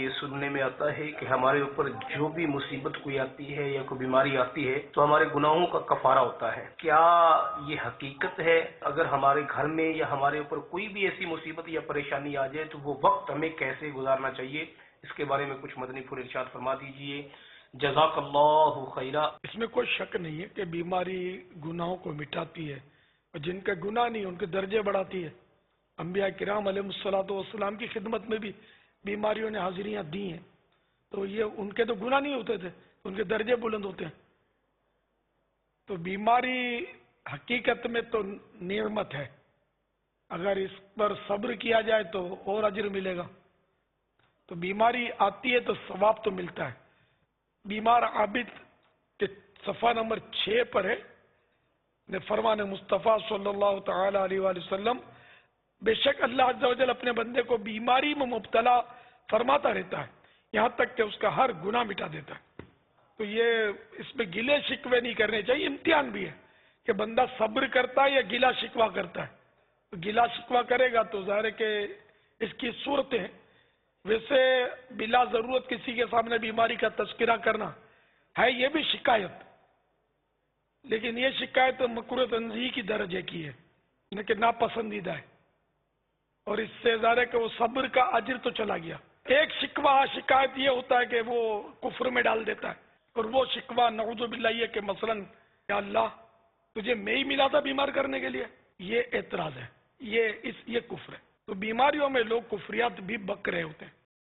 یہ سننے میں آتا ہے کہ ہمارے اوپر جو بھی مصیبت کوئی آتی ہے یا کوئی بیماری آتی ہے تو ہمارے گناہوں کا کفارہ ہوتا ہے. کیا یہ حقیقت ہے؟ اگر ہمارے گھر میں یا ہمارے اوپر کوئی بھی ایسی مصیبت یا پریشانی آ جائے تو وہ وقت ہمیں کیسے گزارنا چاہیے؟ اس کے بارے میں کچھ مدنی پھول ارشاد فرما دیجئے. جزاک اللہ خیرہ. اس میں کوئی شک نہیں ہے کہ بیماری گناہوں کو مٹاتی ہے، اور جن کے گناہ نہیں ان کے درجے بڑھاتی ہے. انبیاء کرام علیہ الصلوۃ والسلام کی خدمت میں بھی بیماریوں نے حاضریاں دی ہیں، تو یہ ان کے تو گناہ نہیں ہوتے تھے، ان کے درجے بلند ہوتے ہیں. تو بیماری حقیقت میں تو نعمت ہے، اگر اس پر صبر کیا جائے تو اور اجر ملے گا. تو بیماری آتی ہے تو ثواب تو ملتا ہے. بیمار عابد کے صفحہ نمبر 6 پر ہے نے فرمان مصطفیٰ صلی اللہ تعالی علیہ وآلہ وسلم، بے شک اللہ عز و جل اپنے بندے کو بیماری میں مبتلا فرماتا رہتا ہے یہاں تک کہ اس کا ہر گناہ مٹا دیتا ہے. تو یہ اس میں گلے شکوے نہیں کرنے چاہیے. امتحان بھی ہے کہ بندہ صبر کرتا ہے یا گلا شکوہ کرتا ہے. تو گلا شکوہ کرے گا تو ظاہر ہے کہ اس کی صورتیں، ویسے بلا ضرورت کسی کے سامنے بیماری کا تذکرہ کرنا ہے یہ بھی شکایت، لیکن یہ شکایت مکروہ تنزیہ کی درجے کی ہے، یعنی کہ ناپسندیدہ ہے، اور اس سے ظاہر ہے کہ وہ صبر کا اجر تو چلا گیا. ایک شکوہ شکایت یہ ہوتا ہے کہ وہ کفر میں ڈال دیتا ہے، اور وہ شکوہ نعوذ باللہ یہ کہ مثلا یا اللہ تجھے میں ہی ملا تھا بیمار کرنے کے لیے، یہ اعتراض ہے، یہ کفر ہے. تو بیماریوں میں لوگ کفریات بھی بک رہے ہوتے ہیں.